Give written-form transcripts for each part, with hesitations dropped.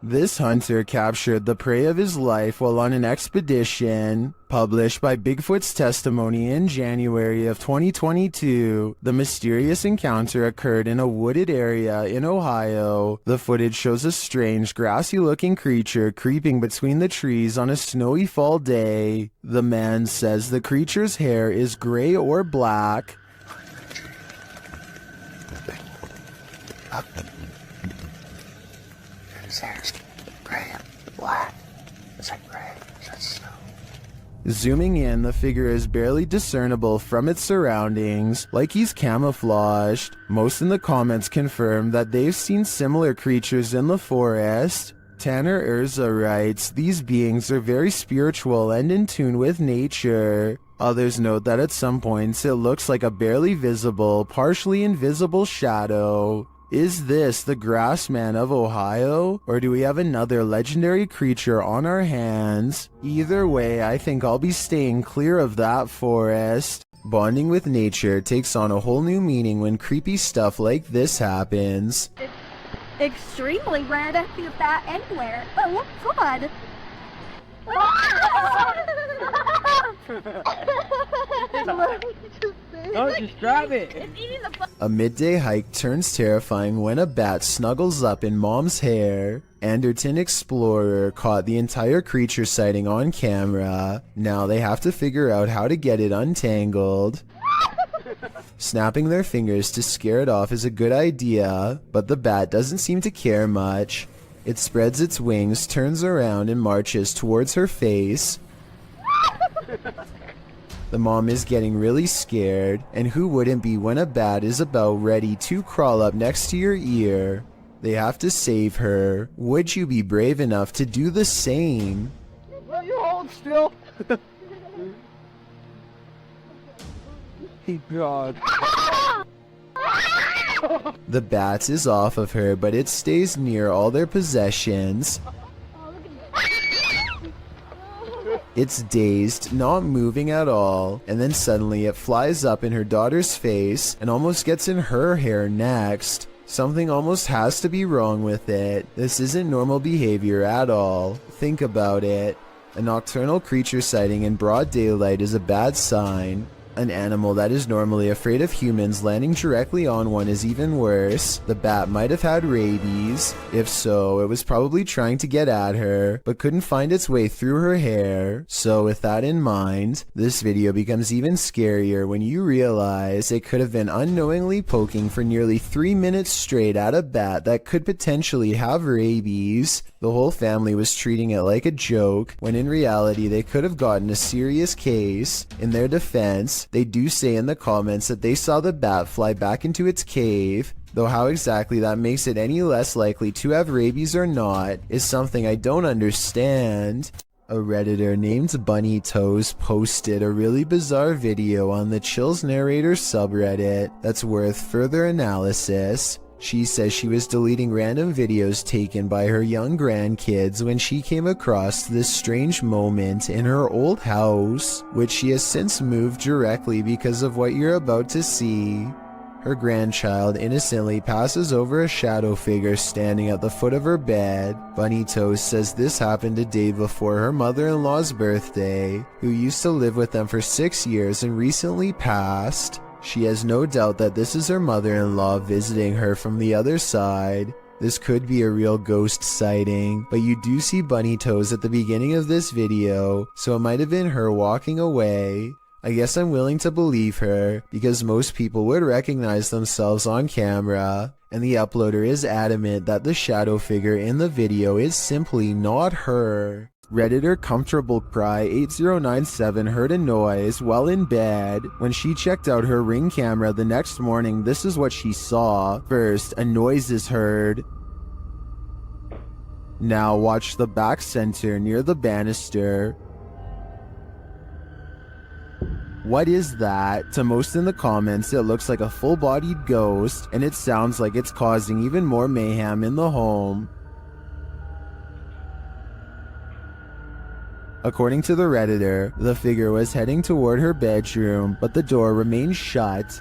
This hunter captured the prey of his life while on an expedition. Published by Bigfoot's Testimony in January of 2022, the mysterious encounter occurred in a wooded area in Ohio. The footage shows a strange, grassy-looking creature creeping between the trees on a snowy fall day. The man says the creature's hair is gray or black. Black. It's like gray. That's snow. Zooming in, the figure is barely discernible from its surroundings, like he's camouflaged. Most in the comments confirm that they've seen similar creatures in the forest. Tanner Urza writes, "These beings are very spiritual and in tune with nature." Others note that at some points it looks like a barely visible, partially invisible shadow. Is this the Grassman of Ohio, or do we have another legendary creature on our hands? Either way, I think I'll be staying clear of that forest. Bonding with nature takes on a whole new meaning when creepy stuff like this happens. It's extremely rare to see that anywhere. Oh, God. Don't just grab it. It's eating the A midday hike turns terrifying when a bat snuggles up in mom's hair. Anderton Explorer caught the entire creature sighting on camera. Now they have to figure out how to get it untangled. Snapping their fingers to scare it off is a good idea, but the bat doesn't seem to care much. It spreads its wings, turns around, and marches towards her face. The mom is getting really scared, and who wouldn't be when a bat is about ready to crawl up next to your ear? They have to save her. Would you be brave enough to do the same? Will you hold still? Hey, God. The bat is off of her, but it stays near all their possessions. It's dazed, not moving at all, and then suddenly it flies up in her daughter's face and almost gets in her hair next. Something almost has to be wrong with it. This isn't normal behavior at all. Think about it. A nocturnal creature sighting in broad daylight is a bad sign. An animal that is normally afraid of humans landing directly on one is even worse. The bat might have had rabies. If so, it was probably trying to get at her, but couldn't find its way through her hair. So with that in mind, this video becomes even scarier when you realize it could have been unknowingly poking for nearly 3 minutes straight at a bat that could potentially have rabies. The whole family was treating it like a joke, when in reality they could have gotten a serious case. In their defense, they do say in the comments that they saw the bat fly back into its cave, though how exactly that makes it any less likely to have rabies or not is something I don't understand. A Redditor named Bunny Toes posted a really bizarre video on the Chills Narrator subreddit that's worth further analysis. She says she was deleting random videos taken by her young grandkids when she came across this strange moment in her old house, which she has since moved directly because of what you're about to see. Her grandchild innocently passes over a shadow figure standing at the foot of her bed. Bunny Toast says this happened a day before her mother-in-law's birthday, who used to live with them for 6 years and recently passed. She has no doubt that this is her mother-in-law visiting her from the other side. This could be a real ghost sighting, but you do see bunny toes at the beginning of this video, so it might have been her walking away. I guess I'm willing to believe her, because most people would recognize themselves on camera, and the uploader is adamant that the shadow figure in the video is simply not her. Redditor Comfortable Cry 8097 heard a noise while in bed. When she checked out her Ring camera the next morning, this is what she saw. First, a noise is heard. Now watch the back center near the banister. What is that? To most in the comments, it looks like a full-bodied ghost, and it sounds like it's causing even more mayhem in the home. According to the Redditor, the figure was heading toward her bedroom, but the door remained shut.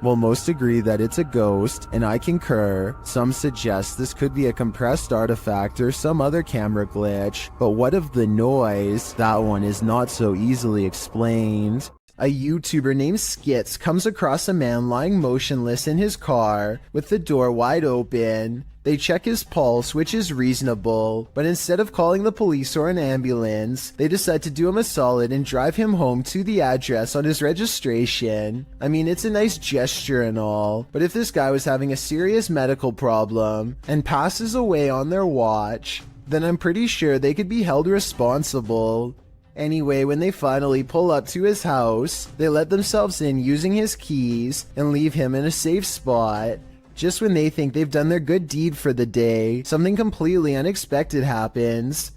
While most agree that it's a ghost, and I concur, some suggest this could be a compressed artifact or some other camera glitch. But what of the noise? That one is not so easily explained. A YouTuber named Skits comes across a man lying motionless in his car with the door wide open. They check his pulse, which is reasonable, but instead of calling the police or an ambulance, they decide to do him a solid and drive him home to the address on his registration. I mean, it's a nice gesture and all, but if this guy was having a serious medical problem and passes away on their watch, then I'm pretty sure they could be held responsible. Anyway, when they finally pull up to his house, they let themselves in using his keys and leave him in a safe spot. Just when they think they've done their good deed for the day, something completely unexpected happens.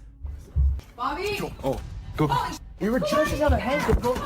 Bobby! Oh, go. We were just out of hand. Go.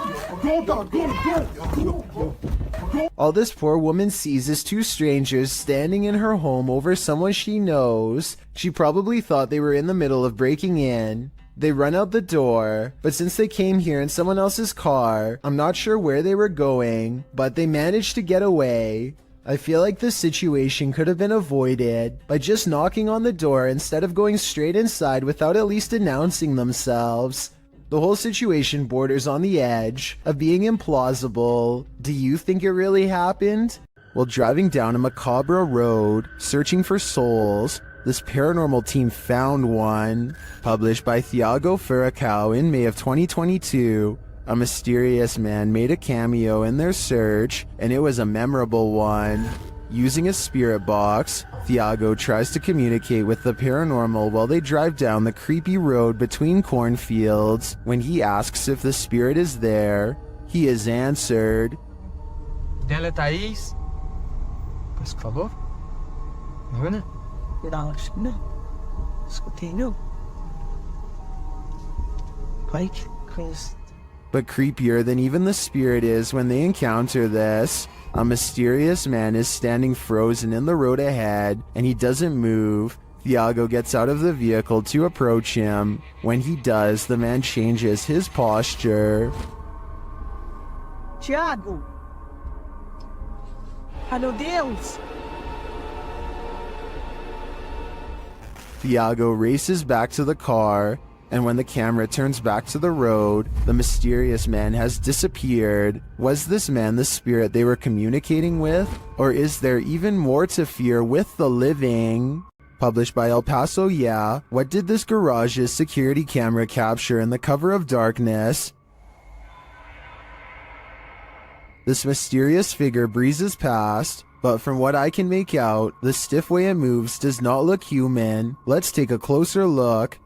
All this poor woman sees is two strangers standing in her home over someone she knows. She probably thought they were in the middle of breaking in. They run out the door, but since they came here in someone else's car, I'm not sure where they were going, but they managed to get away. I feel like this situation could have been avoided by just knocking on the door instead of going straight inside without at least announcing themselves. The whole situation borders on the edge of being implausible. Do you think it really happened? While driving down a macabre road, searching for souls, this paranormal team found one. Published by Thiago Furacão in May of 2022, a mysterious man made a cameo in their search, and it was a memorable one. Using a spirit box, Thiago tries to communicate with the paranormal while they drive down the creepy road between cornfields. When he asks if the spirit is there, he is answered. Dela Thaís. Por favor? Ana? Não, não. Escutei, não. Vai, Chris. But creepier than even the spirit is when they encounter this, a mysterious man is standing frozen in the road ahead, and he doesn't move. Thiago gets out of the vehicle to approach him. When he does, the man changes his posture. Thiago! Ai, meu Deus! Thiago races back to the car, and when the camera turns back to the road, the mysterious man has disappeared. Was this man the spirit they were communicating with? Or is there even more to fear with the living? Published by El Paso Yeah, what did this garage's security camera capture in the cover of darkness? This mysterious figure breezes past, but from what I can make out, the stiff way it moves does not look human. Let's take a closer look.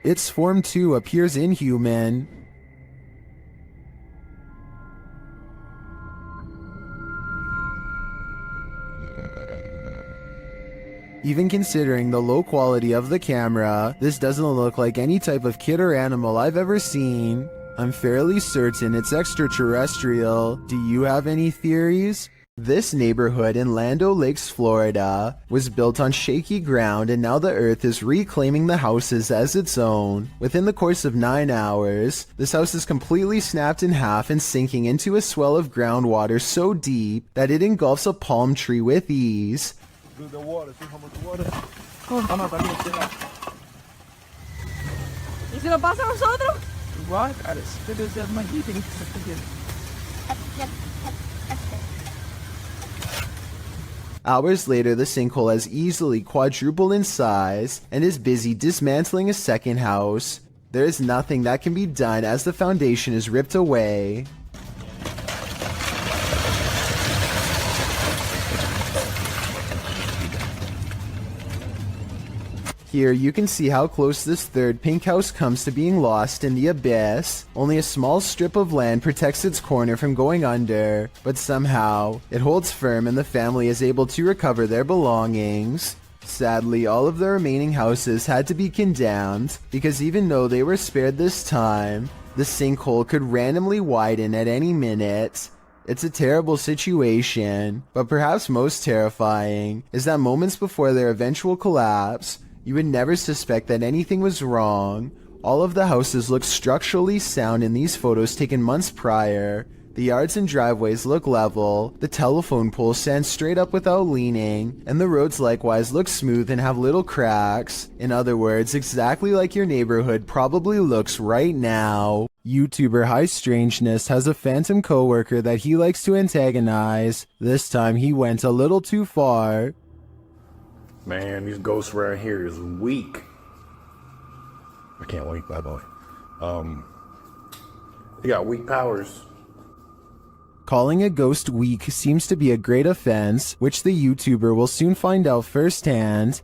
Its form too appears inhuman. Even considering the low quality of the camera, this doesn't look like any type of kid or animal I've ever seen. I'm fairly certain it's extraterrestrial. Do you have any theories? This neighborhood in Land O'Lakes, Florida, was built on shaky ground, and now the earth is reclaiming the houses as its own. Within the course of 9 hours, this house is completely snapped in half and sinking into a swell of groundwater so deep that it engulfs a palm tree with ease. The water, see how much water? ¿Y si nos pasa a nosotros? Igual, cara, se deve ser mais item que você tem. Hours later, the sinkhole has easily quadrupled in size and is busy dismantling a second house. There is nothing that can be done as the foundation is ripped away. Here you can see how close this third pink house comes to being lost in the abyss. Only a small strip of land protects its corner from going under, but somehow it holds firm and the family is able to recover their belongings. Sadly, all of the remaining houses had to be condemned, because even though they were spared this time, the sinkhole could randomly widen at any minute. It's a terrible situation, but perhaps most terrifying is that moments before their eventual collapse, You would never suspect that anything was wrong. All of the houses look structurally sound in these photos taken months prior. The yards and driveways look level, the telephone poles stand straight up without leaning, and the roads likewise look smooth and have little cracks. In other words, exactly like your neighborhood probably looks right now. YouTuber High Strangeness has a phantom coworker that he likes to antagonize. This time he went a little too far. Man, these ghosts around here is weak. I can't wait, bye boy. They got weak powers. Calling a ghost weak seems to be a great offense, which the YouTuber will soon find out firsthand.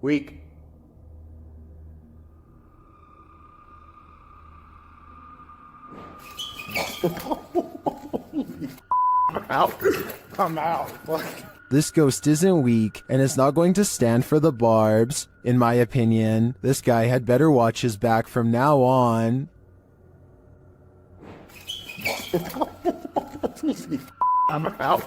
Weak. I'm out. I'm out. This ghost isn't weak, and is not going to stand for the barbs. In my opinion, this guy had better watch his back from now on. I'm out.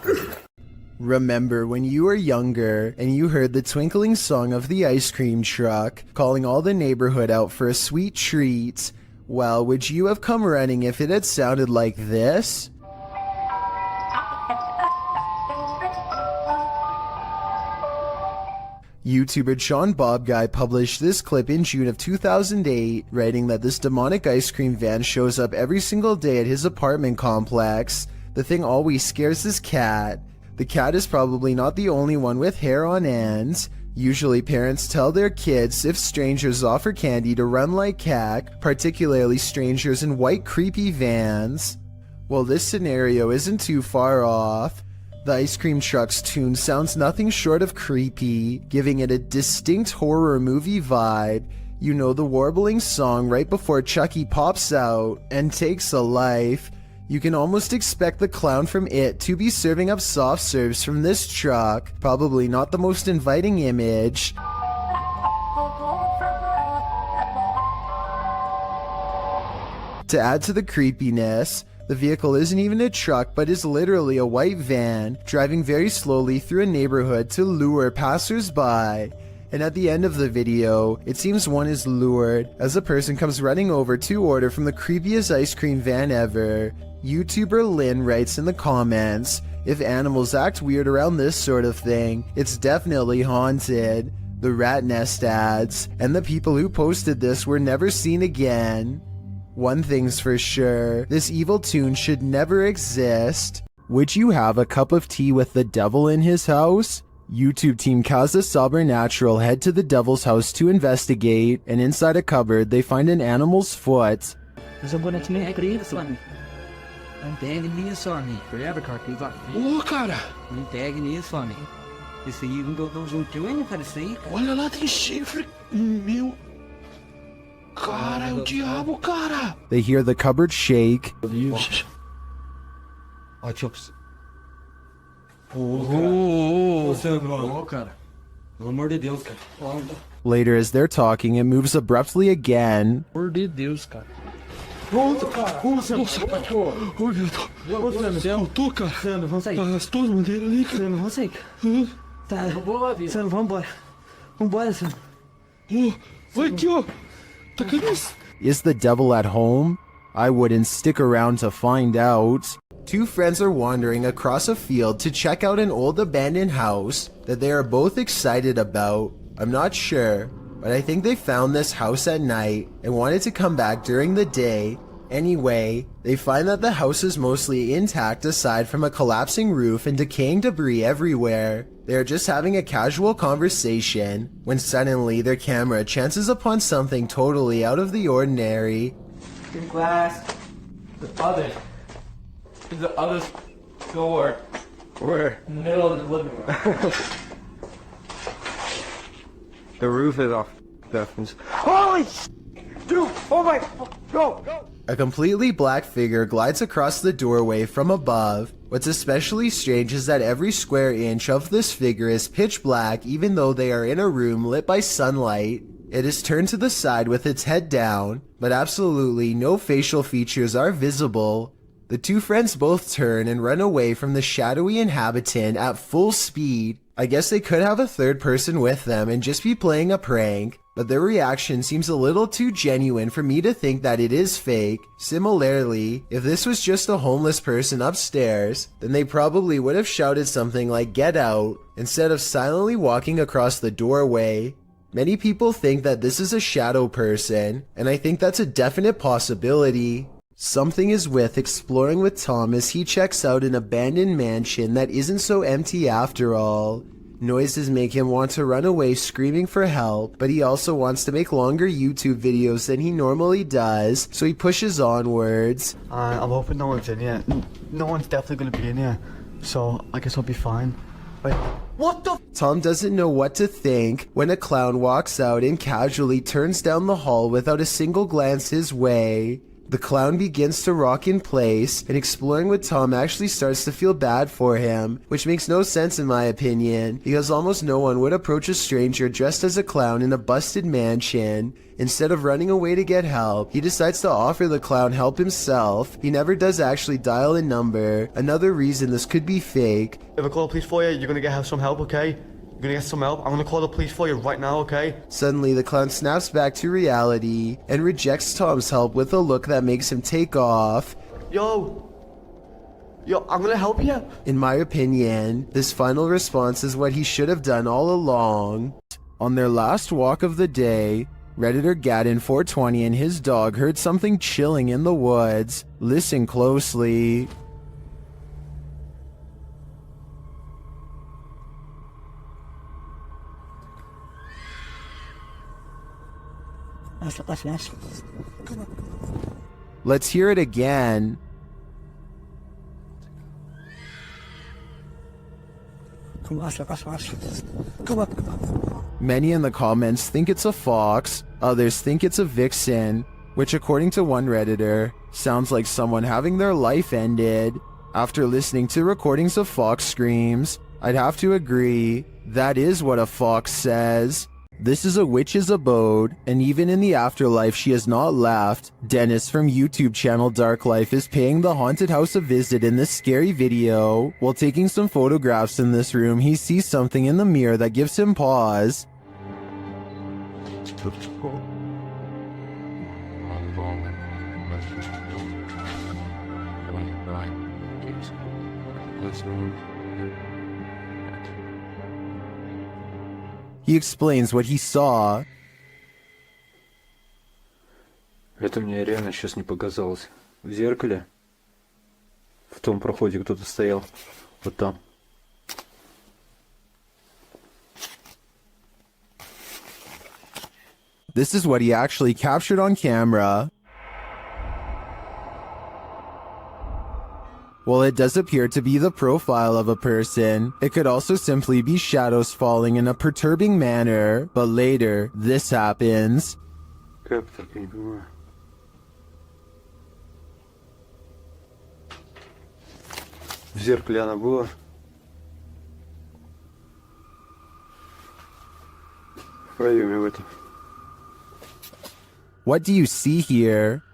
Remember when you were younger and you heard the twinkling song of the ice cream truck calling all the neighborhood out for a sweet treat? Well, would you have come running if it had sounded like this? YouTuber Sean Bob Guy published this clip in June of 2008, writing that this demonic ice cream van shows up every single day at his apartment complex. The thing always scares his cat. The cat is probably not the only one with hair on end. Usually parents tell their kids if strangers offer candy to run like heck, particularly strangers in white creepy vans. Well, this scenario isn't too far off. The ice cream truck's tune sounds nothing short of creepy, giving it a distinct horror movie vibe. You know, the warbling song right before Chucky pops out and takes a life. You can almost expect the clown from It to be serving up soft serves from this truck. Probably not the most inviting image. To add to the creepiness, the vehicle isn't even a truck but is literally a white van, driving very slowly through a neighborhood to lure passers-by. And at the end of the video, it seems one is lured as a person comes running over to order from the creepiest ice cream van ever. YouTuber Lynn writes in the comments, "If animals act weird around this sort of thing, it's definitely haunted." The rat nest adds, "And the people who posted this were never seen again." One thing's for sure, this evil tune should never exist. Would you have a cup of tea with the devil in his house? YouTube team Kaza Sobernatural head to the devil's house to investigate, and inside a cupboard they find an animal's foot. Ang tag niya Sonny, forever cartiga. Cara! Ang tag niya Sonny. Esse aí não deu juntinho, hein, cara, isso aí? Olha lá, tem chifre. Meu... Cara, é o diabo, cara! They hear the cupboard shake. Ó, Chops. Cara. Pelo amor de Deus, cara. Later, as they're talking, it moves abruptly again. Por de Deus, cara. Nossa, cachorro! Oi, meu Deus! Eu tô, cara! Sandro, vamos sair. As tuas bandeiras ali, cara! Sandro, vamos sair. Tá. Sandro, vamos embora. Vambora, Sandro. Vai aqui, ó! Tá caindo isso! Is the devil at home? I wouldn't stick around to find out. Two friends are wandering across a field to check out an old abandoned house that they are both excited about. I'm not sure, but I think they found this house at night and wanted to come back during the day. Anyway, they find that the house is mostly intact aside from a collapsing roof and decaying debris everywhere. They are just having a casual conversation when suddenly their camera chances upon something totally out of the ordinary. In glass. The other door. Where? In the middle of the living room. The roof is off. Definitely. Holy dude! Oh my... Go! A completely black figure glides across the doorway from above. What's especially strange is that every square inch of this figure is pitch black even though they are in a room lit by sunlight. It is turned to the side with its head down, but absolutely no facial features are visible. The two friends both turn and run away from the shadowy inhabitant at full speed. I guess they could have a third person with them and just be playing a prank, but their reaction seems a little too genuine for me to think that it is fake. Similarly, if this was just a homeless person upstairs, then they probably would have shouted something like "get out" instead of silently walking across the doorway. Many people think that this is a shadow person, and I think that's a definite possibility. Something is with exploring with Tom as he checks out an abandoned mansion that isn't so empty after all. Noises make him want to run away screaming for help, but he also wants to make longer YouTube videos than he normally does, so he pushes onwards. I'm hoping no one's in here. No one's definitely going to be in here, so I guess I'll be fine. Wait, what the? Tom doesn't know what to think when a clown walks out and casually turns down the hall without a single glance his way. The clown begins to rock in place, and exploring with Tom actually starts to feel bad for him, which makes no sense in my opinion, because almost no one would approach a stranger dressed as a clown in a busted mansion. Instead of running away to get help, he decides to offer the clown help himself. He never does actually dial a number, another reason this could be fake. If I call the police for you, you're going to get some help, okay? You're gonna get some help. I'm gonna call the police for you right now, okay? Suddenly, the clown snaps back to reality and rejects Tom's help with a look that makes him take off. Yo, I'm gonna help you. In my opinion, this final response is what he should have done all along. On their last walk of the day, Redditor Gaddin420 and his dog heard something chilling in the woods. Listen closely. Let's hear it again. Many in the comments think it's a fox, others think it's a vixen, which according to one Redditor, sounds like someone having their life ended. After listening to recordings of fox screams, I'd have to agree, that is what a fox says. This is a witch's abode, and even in the afterlife she has not left. Dennis from YouTube channel Dark Life is paying the haunted house a visit in this scary video. While taking some photographs in this room, he sees something in the mirror that gives him pause. He explains what he saw. Это мне реально сейчас не показалось. В зеркале, в том проходе кто-то стоял. Вот там. This is what he actually captured on camera. While it does appear to be the profile of a person, it could also simply be shadows falling in a perturbing manner. But later, this happens. Как так, я не понимаю. В зеркале она была. Пойдем в этом. What do you see here?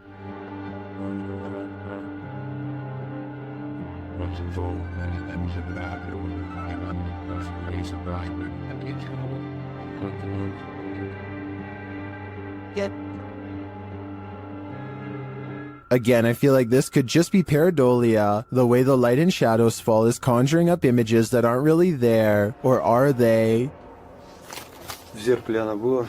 Again, I feel like this could just be pareidolia. The way the light and shadows fall is conjuring up images that aren't really there. Or are they? В зеркале она была.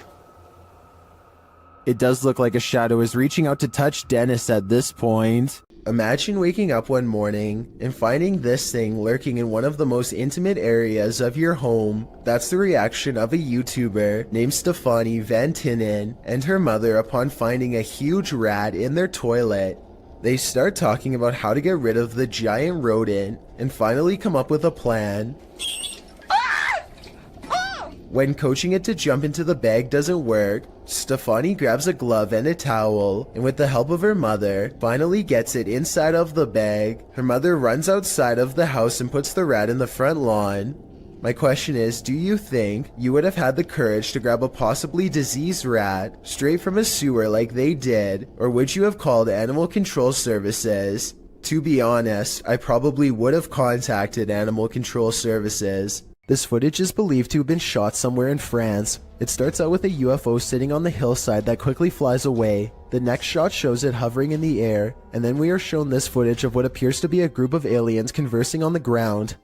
It does look like a shadow is reaching out to touch Dennis at this point. Imagine waking up one morning and finding this thing lurking in one of the most intimate areas of your home. That's the reaction of a YouTuber named Stefanie Van Tinnen and her mother upon finding a huge rat in their toilet. They start talking about how to get rid of the giant rodent and finally come up with a plan. When coaching it to jump into the bag doesn't work, Stefanie grabs a glove and a towel, and with the help of her mother, finally gets it inside of the bag. Her mother runs outside of the house and puts the rat in the front lawn. My question is, do you think you would have had the courage to grab a possibly diseased rat straight from a sewer like they did, or would you have called Animal Control Services? To be honest, I probably would have contacted Animal Control Services. This footage is believed to have been shot somewhere in France. It starts out with a UFO sitting on the hillside that quickly flies away. The next shot shows it hovering in the air, and then we are shown this footage of what appears to be a group of aliens conversing on the ground.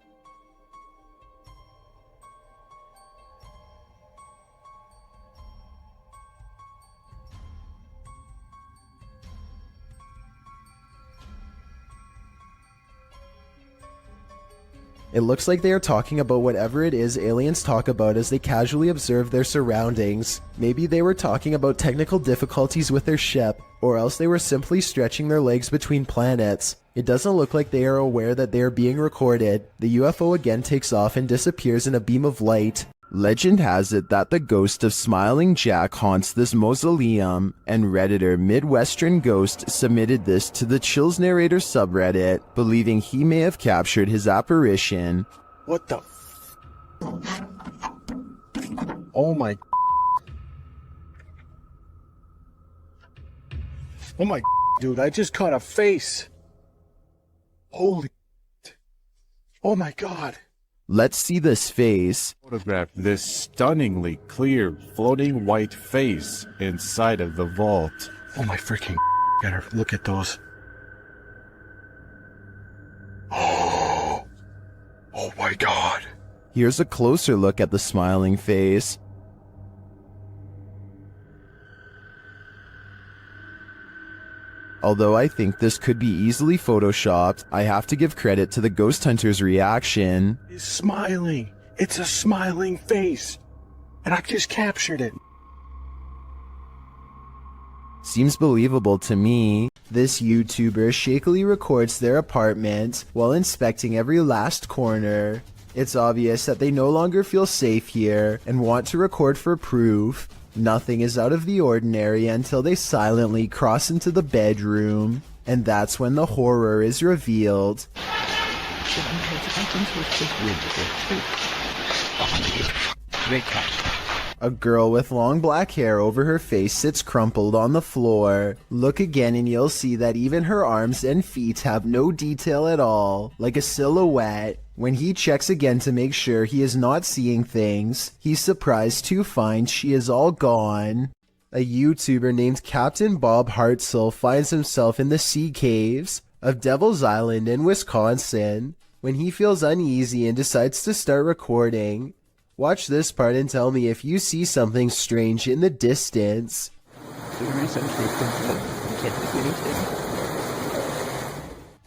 It looks like they are talking about whatever it is aliens talk about as they casually observe their surroundings. Maybe they were talking about technical difficulties with their ship, or else they were simply stretching their legs between planets. It doesn't look like they are aware that they are being recorded. The UFO again takes off and disappears in a beam of light. Legend has it that the ghost of Smiling Jack haunts this mausoleum, and Redditor Midwestern Ghost submitted this to the Chills Narrator subreddit, believing he may have captured his apparition. What the Oh my Oh my dude, I just caught a face. Holy Oh my god. Let's see this face. Photograph this stunningly clear floating white face inside of the vault. Oh my freaking gotta look at those. Oh my god. Here's a closer look at the smiling face. Although I think this could be easily photoshopped, I have to give credit to the ghost hunter's reaction. It's smiling. It's a smiling face. And I just captured it. Seems believable to me. This YouTuber shakily records their apartment while inspecting every last corner. It's obvious that they no longer feel safe here and want to record for proof. Nothing is out of the ordinary until they silently cross into the bedroom, and that's when the horror is revealed. A girl with long black hair over her face sits crumpled on the floor. Look again and you'll see that even her arms and feet have no detail at all, like a silhouette. When he checks again to make sure he is not seeing things, he's surprised to find she is all gone. A YouTuber named Captain Bob Hartzell finds himself in the sea caves of Devil's Island in Wisconsin when he feels uneasy and decides to start recording. Watch this part and tell me if you see something strange in the distance.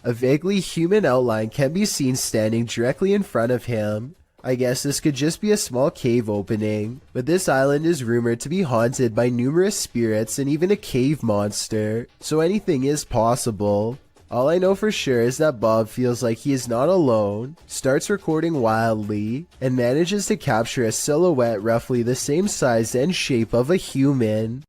A vaguely human outline can be seen standing directly in front of him. I guess this could just be a small cave opening, but this island is rumored to be haunted by numerous spirits and even a cave monster, so anything is possible. All I know for sure is that Bob feels like he is not alone, starts recording wildly, and manages to capture a silhouette roughly the same size and shape of a human.